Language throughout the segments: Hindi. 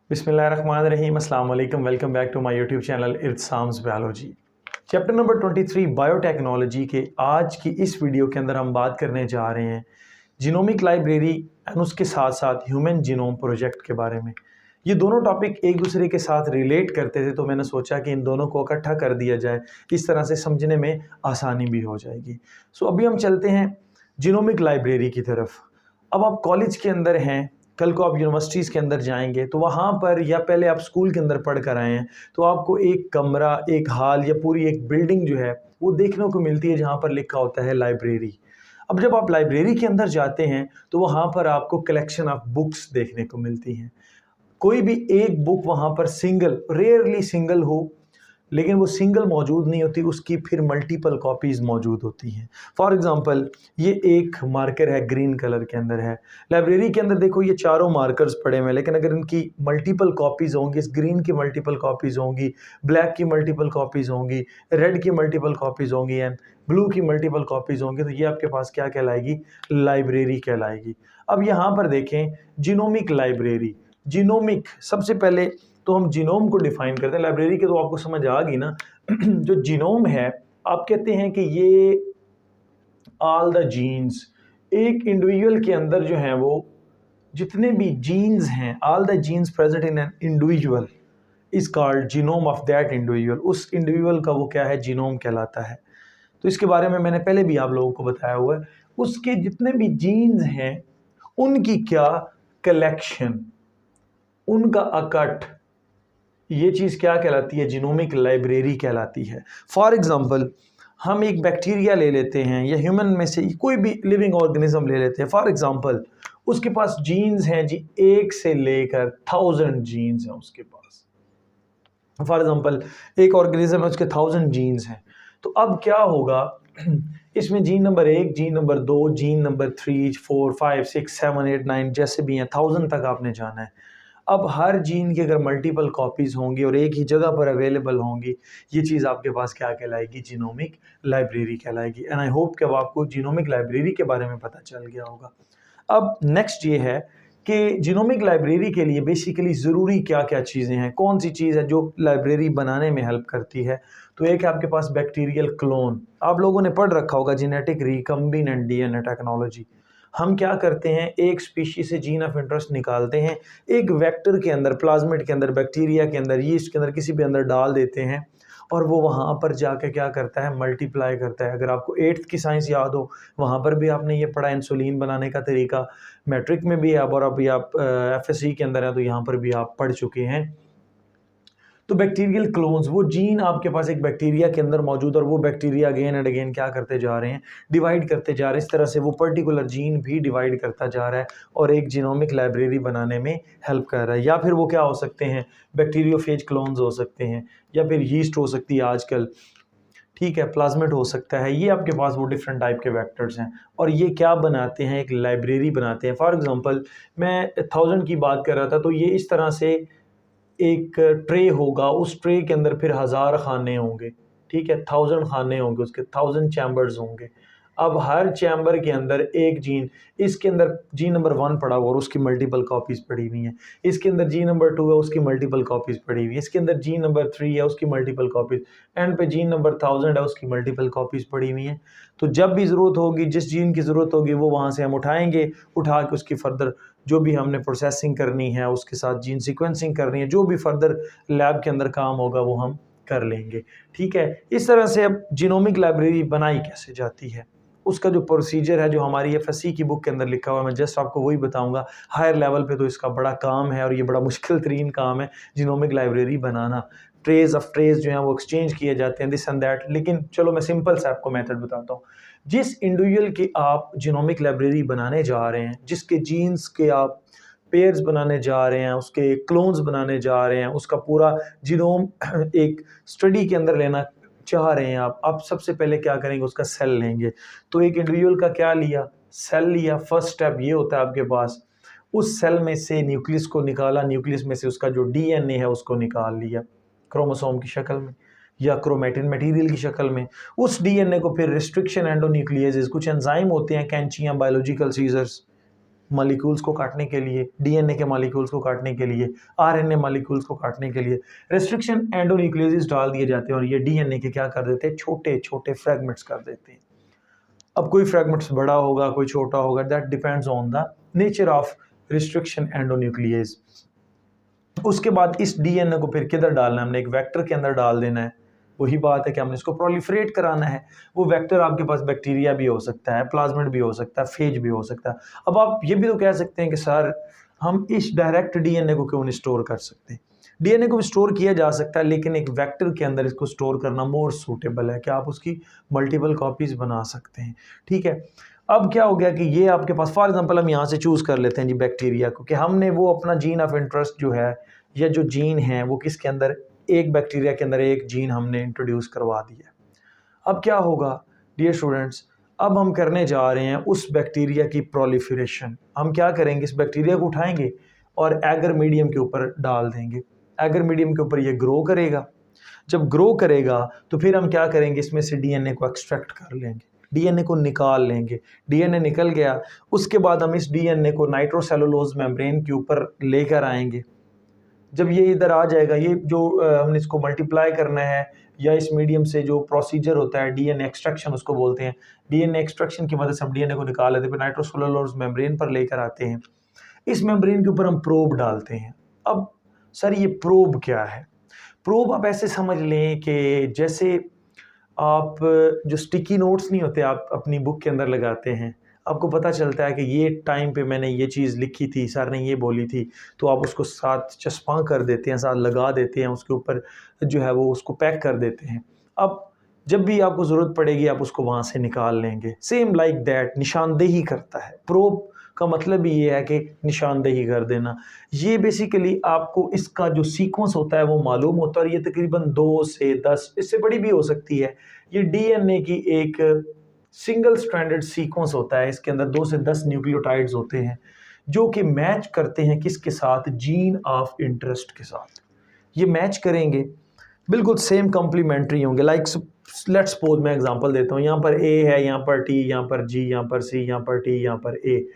बिस्मिल्लाहिर्रहमानिर्रहीम, अस्सलाम वालेकुम। Welcome back to my YouTube channel Irtasam's biology. Chapter number 23 biotechnology के आज की इस वीडियो के अंदर हम बात करने जा रहे हैं जीनोमिक लाइब्रेरी एंड उसके साथ साथ ह्यूमन जीनोम प्रोजेक्ट के बारे में। ये दोनों टॉपिक एक दूसरे के साथ रिलेट करते थे, तो मैंने सोचा कि इन दोनों को इकट्ठा कर दिया जाए, इस तरह से समझने में आसानी भी हो जाएगी। अभी हम चलते हैं जीनोमिक लाइब्रेरी की तरफ। अब आप कॉलेज के अंदर हैं, कल को आप यूनिवर्सिटीज़ के अंदर जाएंगे तो वहाँ पर, या पहले आप स्कूल के अंदर पढ़ कर आए हैं, तो आपको एक कमरा, एक हॉल या पूरी एक बिल्डिंग जो है वो देखने को मिलती है जहाँ पर लिखा होता है लाइब्रेरी। अब जब आप लाइब्रेरी के अंदर जाते हैं तो वहाँ पर आपको कलेक्शन ऑफ बुक्स देखने को मिलती हैं। कोई भी एक बुक वहाँ पर सिंगल, रेयरली सिंगल हो, लेकिन वो सिंगल मौजूद नहीं होती, उसकी फिर मल्टीपल कॉपीज़ मौजूद होती हैं। फॉर एग्ज़ाम्पल, ये एक मार्कर है, ग्रीन कलर के अंदर है। लाइब्रेरी के अंदर देखो ये चारों मार्कर्स पड़े हुए हैं, लेकिन अगर इनकी मल्टीपल कॉपीज़ होंगी, इस ग्रीन की मल्टीपल कॉपीज़ होंगी, ब्लैक की मल्टीपल कॉपीज़ होंगी, रेड की मल्टीपल कॉपीज़ होंगी एंड ब्लू की मल्टीपल कॉपीज़ होंगी, तो ये आपके पास क्या कहलाएगी? लाइब्रेरी कहलाएगी। अब यहाँ पर देखें जीनोमिक लाइब्रेरी। जीनोमिक, सबसे पहले तो हम जीनोम को डिफाइन करते हैं। लाइब्रेरी के तो आपको समझ आ गई ना। जो जीनोम है, आप कहते हैं कि ये ऑल द जीन्स, एक इंडिविजुअल के अंदर जो है वो जितने भी जीन्स हैं, all the genes present in an individual is called genome of that individual. उस इंडिविजुअल का वो क्या है? जीनोम कहलाता है। तो इसके बारे में मैंने पहले भी आप लोगों को बताया हुआ है। उसके जितने भी जीन्स हैं उनकी क्या कलेक्शन, उनका अकट, ये चीज़ क्या कहलाती है? जीनोमिक लाइब्रेरी कहलाती है। फॉर एग्जांपल, हम एक बैक्टीरिया ले लेते हैं या ह्यूमन में से कोई भी लिविंग ऑर्गेनिज्म ले लेते हैं। फॉर एग्जांपल, उसके पास जीन्स हैं जी, 1 से लेकर 1000 जीन्स हैं उसके पास। फॉर एग्जांपल, एक ऑर्गेनिज्म है, उसके 1000 जीन्स हैं। तो अब क्या होगा? इसमें gene number 1, gene number 2, gene number 3, 4, 5, 6, 7, 8, 9 जैसे भी हैं, 1000 तक आपने जाना है। अब हर जीन की अगर मल्टीपल कॉपीज़ होंगी और एक ही जगह पर अवेलेबल होंगी, ये चीज़ आपके पास क्या कहलाएगी? जीनोमिक लाइब्रेरी कहलाएगी। एंड आई होप कि अब आपको जीनोमिक लाइब्रेरी के बारे में पता चल गया होगा। अब नेक्स्ट ये है कि जीनोमिक लाइब्रेरी के लिए बेसिकली ज़रूरी क्या क्या चीज़ें हैं, कौन सी चीज़ है जो लाइब्रेरी बनाने में हेल्प करती है। तो एक है आपके पास बैक्टीरियल क्लोन। आप लोगों ने पढ़ रखा होगा जेनेटिक रिकम्बिनेंट डीएनए टेक्नोलॉजी। हम क्या करते हैं? एक स्पीशी से जीन ऑफ इंटरेस्ट निकालते हैं, एक वेक्टर के अंदर, प्लाज्मिड के अंदर, बैक्टीरिया के अंदर, यीस्ट के अंदर, किसी भी अंदर डाल देते हैं और वो वहाँ पर जाके क्या करता है? मल्टीप्लाई करता है। अगर आपको 8th की साइंस याद हो, वहाँ पर भी आपने ये पढ़ा, इंसुलिन बनाने का तरीका मैट्रिक में भी है, और अभी आप FSC के अंदर है तो यहाँ पर भी आप पढ़ चुके हैं। तो बैक्टीरियल क्लोन्स, वो जीन आपके पास एक बैक्टीरिया के अंदर मौजूद, और वो बैक्टीरिया अगेन एंड अगेन क्या करते जा रहे हैं? डिवाइड करते जा रहे हैं। इस तरह से वो पर्टिकुलर जीन भी डिवाइड करता जा रहा है और एक जीनोमिक लाइब्रेरी बनाने में हेल्प कर रहा है। या फिर वो क्या हो सकते हैं? बैक्टीरियोफेज क्लोन्स हो सकते हैं, या फिर यीस्ट हो सकती है आजकल, ठीक है, प्लाज्मिड हो सकता है। ये आपके पास वो डिफरेंट टाइप के वेक्टर्स हैं और ये क्या बनाते हैं? एक लाइब्रेरी बनाते हैं। फॉर एग्जांपल, मैं 1000 की बात कर रहा था, तो ये इस तरह से एक ट्रे होगा, उस ट्रे के अंदर फिर 1000 खाने होंगे, ठीक है, 1000 खाने होंगे, उसके 1000 चैम्बर्स होंगे। अब हर चैम्बर के अंदर एक जीन, इसके अंदर जीन नंबर 1 पड़ा हुआ और उसकी मल्टीपल कॉपीज़ पड़ी हुई हैं, इसके अंदर जीन नंबर 2 है, उसकी मल्टीपल कॉपीज़ पड़ी हुई है, इसके अंदर जीन नंबर 3 है, उसकी मल्टीपल कॉपीज़, एंड पे जीन नंबर 1000 है, उसकी मल्टीपल कॉपीज़ पड़ी हुई हैं। तो जब भी ज़रूरत होगी, जिस जीन की ज़रूरत होगी, वो वहाँ से हम उठाएंगे, उठा के उसकी फर्दर जो भी हमने प्रोसेसिंग करनी है, उसके साथ जीन सीक्वेंसिंग करनी है, जो भी फर्दर लैब के अंदर काम होगा वो हम कर लेंगे, ठीक है। इस तरह से अब जीनोमिक लाइब्रेरी बनाई कैसे जाती है, उसका जो प्रोसीजर है, जो हमारी FSC की बुक के अंदर लिखा हुआ है, मैं जस्ट आपको वही बताऊंगा। हायर लेवल पे तो इसका बड़ा काम है और ये बड़ा मुश्किल तरीन काम है, जीनोमिक लाइब्रेरी बनाना। ट्रेज ऑफ ट्रेज जो हैं वो एक्सचेंज किए जाते हैं, दिस एंड दैट, लेकिन चलो मैं सिंपल से आपको मेथड बताता हूँ। जिस इंडिविजुअल की आप जीनोमिक लाइब्रेरी बनाने जा रहे हैं, जिसके जीन्स के आप पेयर्स बनाने जा रहे हैं, उसके क्लोन्स बनाने जा रहे हैं, उसका पूरा जीनोम एक स्टडी के अंदर लेना चाह रहे हैं आप सबसे पहले क्या करेंगे? उसका सेल लेंगे। तो एक इंडिविजुअल का क्या लिया? सेल लिया। फर्स्ट स्टेप ये होता है आपके पास, उस सेल में से न्यूक्लियस को निकाला, न्यूक्लियस में से उसका जो DNA है उसको निकाल लिया क्रोमोसोम की शक्ल में या क्रोमेटिन मटेरियल की शक्ल में। उस DNA को फिर रिस्ट्रिक्शन एंडोन्यूक्लियेजेस, कुछ एंजाइम होते हैं, कैंचियाँ, बायोलॉजिकल सीजर्स, मॉलिक्यूल्स को काटने के लिए, डीएनए के मॉलिक्यूल्स को काटने के लिए, आरएनए मॉलिक्यूल्स को काटने के लिए रेस्ट्रिक्शन एंडोन्यूक्लियोसिस डाल दिए जाते हैं और ये डीएनए के क्या कर देते हैं, छोटे छोटे फ्रैगमेंट्स कर देते हैं। अब कोई फ्रैगमेंट्स बड़ा होगा, कोई छोटा होगा, that depends on the nature of restriction endonuclease. उसके बाद इस डीएनए को फिर किधर डालना है, हमने एक वेक्टर के अंदर डाल देना है। वही बात है कि हमने इसको प्रोलिफरेट कराना है। वो वेक्टर आपके पास बैक्टीरिया भी हो सकता है, प्लाज्मिड भी हो सकता है, फेज भी हो सकता है। अब आप ये भी तो कह सकते हैं कि सर हम इस डायरेक्ट डीएनए को क्यों नहीं स्टोर कर सकते। डीएनए को स्टोर किया जा सकता है, लेकिन एक वेक्टर के अंदर इसको स्टोर करना मोर सूटेबल है कि आप उसकी मल्टीपल कॉपीज बना सकते हैं। ठीक है, अब क्या हो गया कि ये आपके पास, फॉर एग्जांपल हम यहाँ से चूज़ कर लेते हैं जी बैक्टीरिया को, कि हमने वो अपना जीन ऑफ इंटरेस्ट जो है या जो जीन है वो किसके अंदर, एक बैक्टीरिया के अंदर एक जीन हमने इंट्रोड्यूस करवा दिया। अब क्या होगा डियर स्टूडेंट्स, अब हम करने जा रहे हैं उस बैक्टीरिया की प्रोलिफरेशन। हम क्या करेंगे, इस बैक्टीरिया को उठाएंगे और एगर मीडियम के ऊपर डाल देंगे। एगर मीडियम के ऊपर ये ग्रो करेगा। जब ग्रो करेगा तो फिर हम क्या करेंगे, इसमें से डीएनए को एक्सट्रैक्ट कर लेंगे, डीएनए को निकाल लेंगे। डीएनए निकल गया, उसके बाद हम इस डीएनए को नाइट्रोसेलुलोज मेम्ब्रेन के ऊपर लेकर आएंगे। जब ये इधर आ जाएगा, ये जो हमने इसको मल्टीप्लाई करना है या इस मीडियम से जो प्रोसीजर होता है डीएनए एक्सट्रैक्शन उसको बोलते हैं। डीएनए एक्सट्रैक्शन की मदद से हम डीएनए को निकाल लेते हैं, फिर नाइट्रोसेलुलोज मेम्ब्रेन पर लेकर आते हैं। इस मेम्ब्रेन के ऊपर हम प्रोब डालते हैं। अब सर ये प्रोब क्या है? प्रोब आप ऐसे समझ लें कि जैसे आप जो स्टिकी नोट्स नहीं होते आप अपनी बुक के अंदर लगाते हैं, आपको पता चलता है कि ये टाइम पे मैंने ये चीज़ लिखी थी, सर ने ये बोली थी, तो आप उसको साथ चस्पा कर देते हैं, साथ लगा देते हैं, उसके ऊपर जो है वो उसको पैक कर देते हैं। अब जब भी आपको ज़रूरत पड़ेगी आप उसको वहाँ से निकाल लेंगे। सेम लाइक दैट निशानदेही करता है। प्रोब का मतलब ही ये है कि निशानदेही कर देना। ये बेसिकली आपको इसका जो सीक्वेंस होता है वो मालूम होता है, और ये तकरीबन 2 से 10, इससे बड़ी भी हो सकती है। ये डीएनए की एक सिंगल स्ट्रैंडेड सीक्वेंस होता है, इसके अंदर 2 से 10 न्यूक्लियोटाइड्स होते हैं जो कि मैच करते हैं किसके साथ, जीन ऑफ इंटरेस्ट के साथ। ये मैच करेंगे, बिल्कुल सेम कॉम्प्लीमेंट्री होंगे। लाइक लेट्स सपोज मैं एग्जांपल देता हूँ, यहाँ पर ए है, यहाँ पर टी, यहाँ पर जी, यहाँ पर सी, यहाँ पर टी, यहाँ पर ए।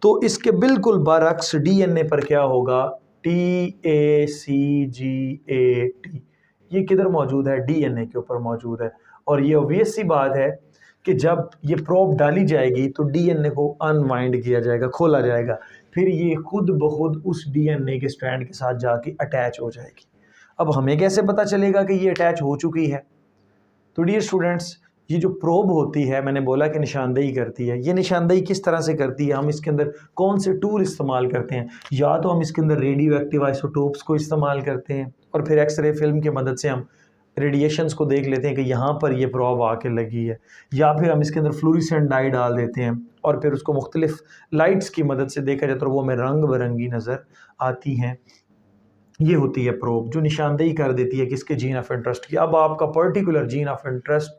तो इसके बिल्कुल बरअक्स डीएनए पर क्या होगा, T A C ji A T, ये किधर मौजूद है, डीएनए के ऊपर मौजूद है। और ये ऑब्वियस सी बात है कि जब ये प्रोब डाली जाएगी तो डीएनए को अनवाइंड किया जाएगा, खोला जाएगा, फिर ये खुद ब खुद उस डीएनए के स्ट्रैंड के साथ जाके अटैच हो जाएगी। अब हमें कैसे पता चलेगा कि ये अटैच हो चुकी है? तो डियर स्टूडेंट्स, ये जो प्रोब होती है, मैंने बोला कि निशानदेही करती है। ये निशानदेही किस तरह से करती है, हम इसके अंदर कौन से टूल इस्तेमाल करते हैं? या तो हम इसके अंदर रेडियो एक्टिव आइसोटोप्स को इस्तेमाल करते हैं और फिर एक्सरे फिल्म की मदद से हम रेडिएशंस को देख लेते हैं कि यहाँ पर ये प्रोब आके लगी है, या फिर हम इसके अंदर फ्लोरेसेंट डाई डाल देते हैं और फिर उसको मुख्तलिफ लाइट्स की मदद से देखा जाए तो वो हमें रंग बिरंगी नज़र आती हैं। ये होती है प्रोब जो निशानदेही कर देती है किसके, जीन ऑफ इंटरेस्ट की। अब आपका particular gene of interest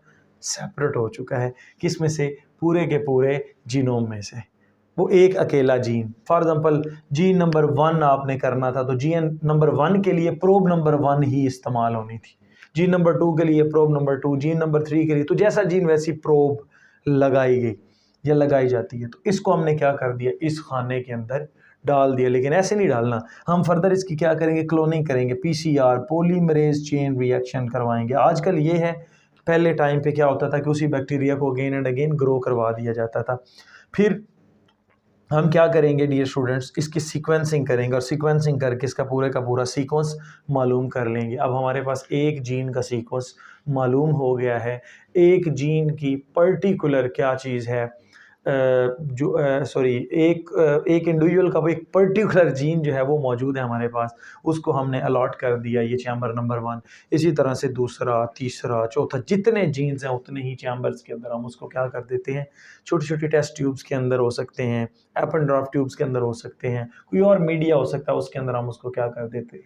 separate हो चुका है, किस में से, पूरे के पूरे जीनोम में से, वो एक अकेला gene. For example gene number 1 आपने करना था तो जीन नंबर 1 के लिए प्रोब नंबर 1 ही इस्तेमाल होनी थी, जीन नंबर 2 के लिए प्रोब नंबर 2, जीन नंबर 3 के लिए, तो जैसा जीन वैसी प्रोब लगाई गई या लगाई जाती है। तो इसको हमने क्या कर दिया, इस खाने के अंदर डाल दिया। लेकिन ऐसे नहीं डालना, हम फर्दर इसकी क्या करेंगे, क्लोनिंग करेंगे, पीसीआर पॉलीमरेज चेन रिएक्शन करवाएंगे। आजकल ये है, पहले टाइम पे क्या होता था कि उसी बैक्टीरिया को अगेन एंड अगेन ग्रो करवा दिया जाता था। फिर हम क्या करेंगे डियर स्टूडेंट्स, इसकी सीक्वेंसिंग करेंगे और सीक्वेंसिंग करके इसका पूरे का पूरा सीक्वेंस मालूम कर लेंगे। अब हमारे पास एक जीन का सीक्वेंस मालूम हो गया है, एक जीन की पर्टिकुलर क्या चीज़ है, एक इंडिविजुअल का एक पर्टिकुलर जीन जो है वो मौजूद है हमारे पास, उसको हमने अलॉट कर दिया, ये चैम्बर नंबर 1। इसी तरह से दूसरा, तीसरा, चौथा, जितने जीन्स हैं उतने ही चैम्बर्स के अंदर हम उसको क्या कर देते हैं, छोटी छोटी टेस्ट ट्यूब्स के अंदर हो सकते हैं, एपन ड्रॉप ट्यूब्स के अंदर हो सकते हैं, कोई और मीडिया हो सकता है, उसके अंदर हम उसको क्या कर देते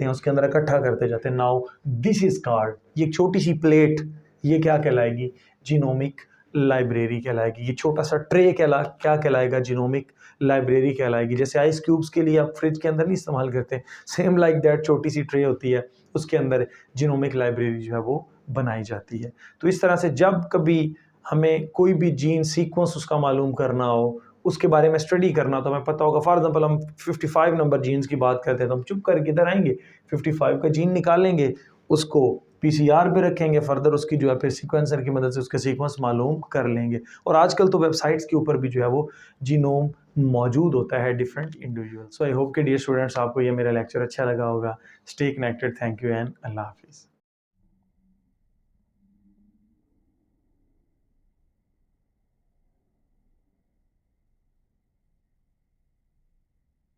हैं, उसके अंदर इकट्ठा करते जाते हैं। नाउ दिस इज कॉल्ड, ये छोटी सी प्लेट, ये क्या कहलाएगी, जीनोमिक लाइब्रेरी कहलाएगी। ये छोटा सा ट्रे क्या कहलाएगा, जीनोमिक लाइब्रेरी कहलाएगी। जैसे आइस क्यूब्स के लिए आप फ्रिज के अंदर नहीं इस्तेमाल करते, सेम लाइक दैट छोटी सी ट्रे होती है, उसके अंदर जीनोमिक लाइब्रेरी जो है वो बनाई जाती है। तो इस तरह से जब कभी हमें कोई भी जीन सीक्वेंस उसका मालूम करना हो, उसके बारे में स्टडी करना, तो हमें पता होगा। फॉर एग्जांपल हम 55 नंबर जीन्स की बात करते हैं तो हम चुप करके इधर आएंगे, 55 का जीन निकालेंगे, उसको पीसीआर पे रखेंगे, फर्दर उसकी जो है फिर सीक्वेंसर की मदद से उसके सीक्वेंस मालूम कर लेंगे। और आजकल तो वेबसाइट्स के ऊपर भी जो है वो जीनोम मौजूद होता है different individual. So I hope कि डियर स्टूडेंट्स आपको ये मेरा लेक्चर अच्छा लगा होगा। Stay connected, thank you and अल्लाह हाफिज़।